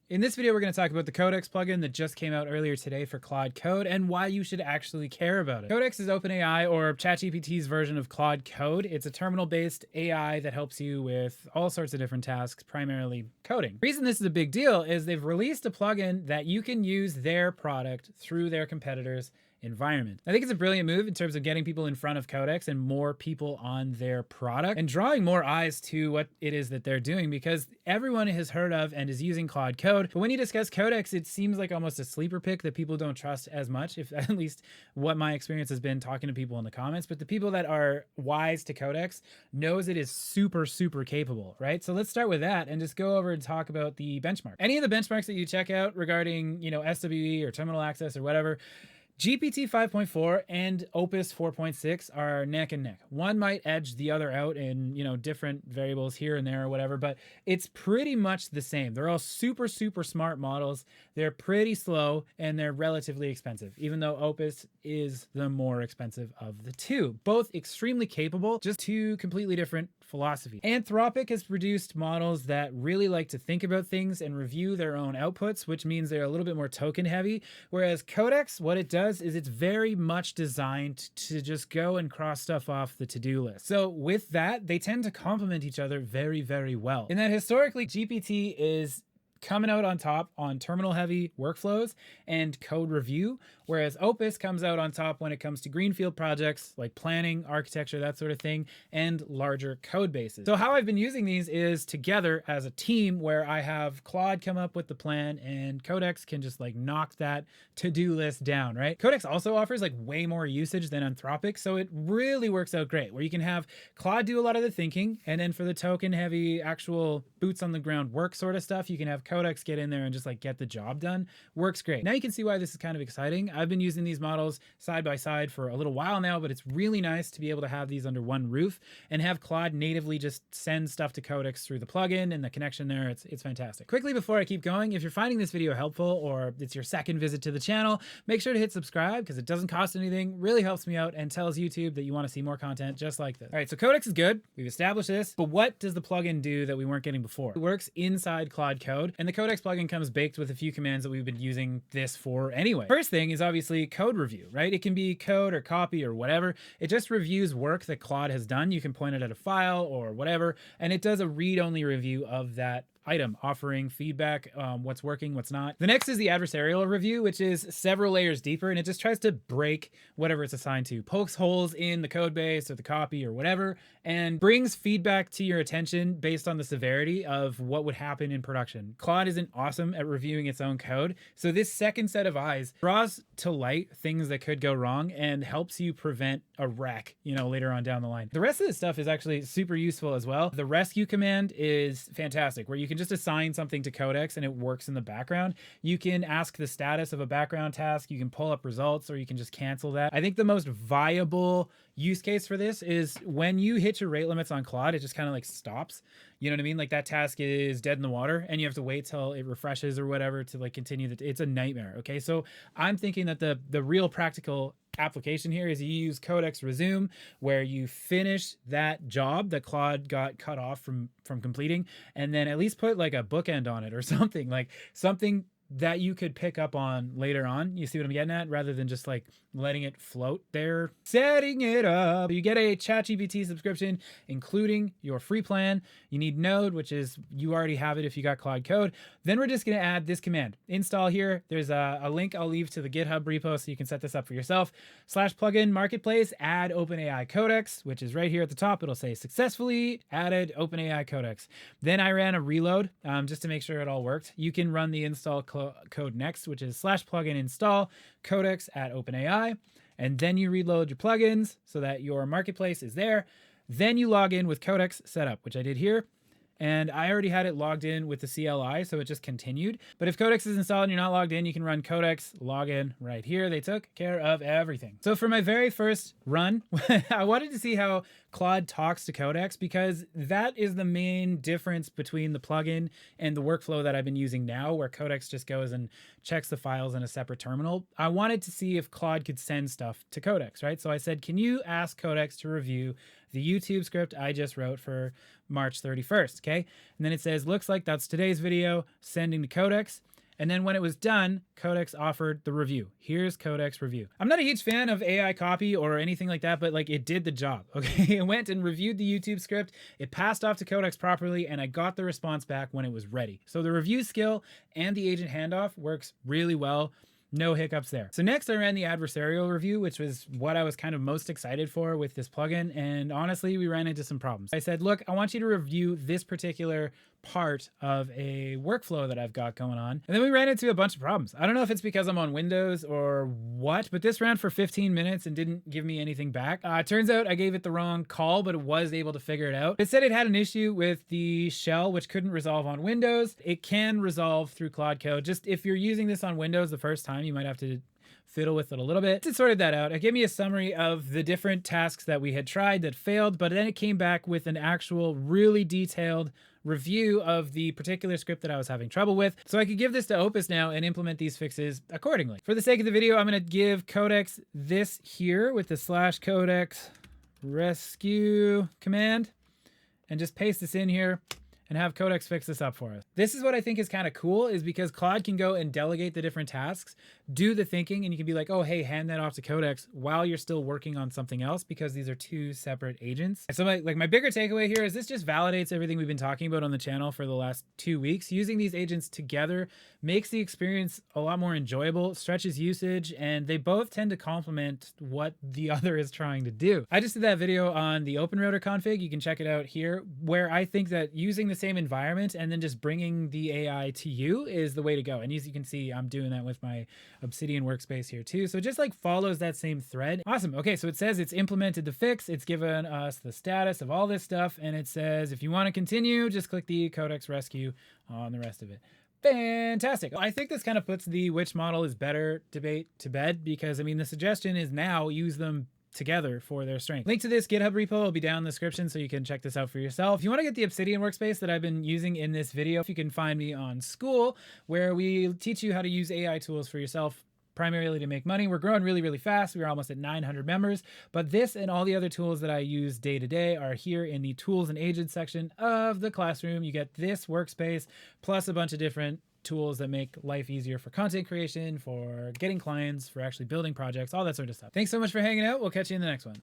In this video, we're going to talk about the Codex plugin that just came out earlier today for Claude Code and why you should actually care about it. Codex is OpenAI or ChatGPT's version of Claude Code. It's a terminal-based AI that helps you with all sorts of different tasks, primarily coding. The reason this is a big deal is they've released a plugin that you can use their product through their competitors' environment. I think it's a brilliant move in terms of getting people in front of Codex and more people on their product and drawing more eyes to what it is that they're doing, because everyone has heard of and is using Claude Code. But when you discuss Codex, it seems like almost a sleeper pick that people don't trust as much, if at least what my experience has been talking to people in the comments. But the people that are wise to Codex knows it is super, super capable, right? So let's start with that and just go over and talk about the benchmark. Any of the benchmarks that you check out regarding, SWE or terminal access or whatever, GPT 5.4 and Opus 4.6 are neck and neck. One might edge the other out in, different variables here and there or whatever, but it's pretty much the same. They're all super, super smart models. They're pretty slow and they're relatively expensive, even though Opus is the more expensive of the two. Both extremely capable, just two completely different philosophy. Anthropic has produced models that really like to think about things and review their own outputs, which means they're a little bit more token heavy. Whereas Codex, what it does is it's very much designed to just go and cross stuff off the to-do list. So with that, they tend to complement each other very, very well. In that historically, GPT is coming out on top on terminal heavy workflows and code review, whereas Opus comes out on top when it comes to greenfield projects like planning, architecture, that sort of thing, and larger code bases. So how I've been using these is together as a team, where I have Claude come up with the plan and Codex can just knock that to-do list down, right? Codex also offers way more usage than Anthropic, so it really works out great, where you can have Claude do a lot of the thinking, and then for the token heavy actual boots on the ground work sort of stuff, you can have Codex get in there and just get the job done. Works great. Now you can see why this is kind of exciting. I've been using these models side by side for a little while now, but it's really nice to be able to have these under one roof and have Claude natively just send stuff to Codex through the plugin and the connection there. It's fantastic. Quickly before I keep going, if you're finding this video helpful or it's your second visit to the channel, make sure to hit subscribe because it doesn't cost anything, really helps me out and tells YouTube that you want to see more content just like this. All right, so Codex is good. We've established this, but what does the plugin do that we weren't getting before? It works inside Claude Code, and the Codex plugin comes baked with a few commands that we've been using this for anyway. First thing is obviously code review, right? It can be code or copy or whatever. It just reviews work that Claude has done. You can point it at a file or whatever, and it does a read-only review of that item, offering feedback, what's working, what's not. The next is the adversarial review, which is several layers deeper, and it just tries to break whatever it's assigned to, pokes holes in the code base or the copy or whatever, and brings feedback to your attention based on the severity of what would happen in production. Claude isn't awesome at reviewing its own code, so this second set of eyes draws to light things that could go wrong and helps you prevent a wreck, later on down the line. The rest of this stuff is actually super useful as well. The rescue command is fantastic, where you can just assign something to Codex and it works in the background. You can ask the status of a background task, you can pull up results, or you can just cancel that. I think the most viable use case for this is when you hit your rate limits on Claude, it just kind of stops. You know what I mean? That task is dead in the water and you have to wait till it refreshes or whatever to continue. It's a nightmare. Okay. So I'm thinking that the real practical application here is you use Codex Resume, where you finish that job that Claude got cut off from completing, and then at least put a bookend on it or something, something that you could pick up on later on. You see what I'm getting at? Rather than just letting it float there. Setting it up. You get a ChatGPT subscription, including your free plan. You need Node, which is, you already have it if you got Claude Code. Then we're just going to add this command. Install here. There's a link I'll leave to the GitHub repo so you can set this up for yourself. /plugin marketplace, add OpenAI Codex, which is right here at the top. It'll say successfully added OpenAI Codex. Then I ran a reload just to make sure it all worked. You can run the install code next, which is /plugin install Codex at OpenAI. And then you reload your plugins so that your marketplace is there. Then you log in with Codex setup, which I did here. And I already had it logged in with the CLI, so it just continued. But if Codex is installed and you're not logged in, you can run Codex login right here. They took care of everything. So for my very first run, I wanted to see how Claude talks to Codex, because that is the main difference between the plugin and the workflow that I've been using now, where Codex just goes and checks the files in a separate terminal. I wanted to see if Claude could send stuff to Codex, right? So I said, can you ask Codex to review the YouTube script I just wrote for March 31st, okay? And then it says, looks like that's today's video, sending to Codex. And then when it was done, Codex offered the review. Here's Codex review. I'm not a huge fan of AI copy or anything like that, but like it did the job, okay? It went and reviewed the YouTube script, it passed off to Codex properly, and I got the response back when it was ready. So the review skill and the agent handoff works really well. No hiccups there. So next I ran the adversarial review, which was what I was kind of most excited for with this plugin. And honestly, we ran into some problems. I said, look, I want you to review this particular part of a workflow that I've got going on. And then we ran into a bunch of problems. I don't know if it's because I'm on Windows or what, but this ran for 15 minutes and didn't give me anything back. Turns out I gave it the wrong call, but it was able to figure it out. It said it had an issue with the shell, which couldn't resolve on Windows. It can resolve through Claude Code. Just if you're using this on Windows the first time, you might have to fiddle with it a little bit. It sorted that out. It gave me a summary of the different tasks that we had tried that failed, but then it came back with an actual really detailed review of the particular script that I was having trouble with. So I could give this to Opus now and implement these fixes accordingly. For the sake of the video, I'm going to give Codex this here with the /codex rescue command and just paste this in here and have Codex fix this up for us. This is what I think is kind of cool, is because Claude can go and delegate the different tasks, do the thinking, and you can be like, oh, hey, hand that off to Codex while you're still working on something else, because these are two separate agents. So my bigger takeaway here is this just validates everything we've been talking about on the channel for the last 2 weeks. Using these agents together makes the experience a lot more enjoyable, stretches usage, and they both tend to complement what the other is trying to do. I just did that video on the OpenRouter config. You can check it out here, where I think that using the same environment and then just bringing the AI to you is the way to go. And as you can see, I'm doing that with my Obsidian workspace here too. So it just like follows that same thread. Awesome. Okay, so it says it's implemented the fix. It's given us the status of all this stuff. And it says, if you want to continue, just click the Codex rescue on the rest of it. Fantastic. I think this kind of puts the which model is better debate to bed, because I mean, the suggestion is now use them together for their strength. Link to this GitHub repo will be down in the description, so you can check this out for yourself. If you want to get the Obsidian workspace that I've been using in this video, you can find me on Skool, where we teach you how to use AI tools for yourself, primarily to make money. We're growing really, really fast. We're almost at 900 members, but this and all the other tools that I use day to day are here in the tools and agents section of the classroom. You get this workspace plus a bunch of different tools that make life easier for content creation, for getting clients, for actually building projects, all that sort of stuff. Thanks so much for hanging out. We'll catch you in the next one.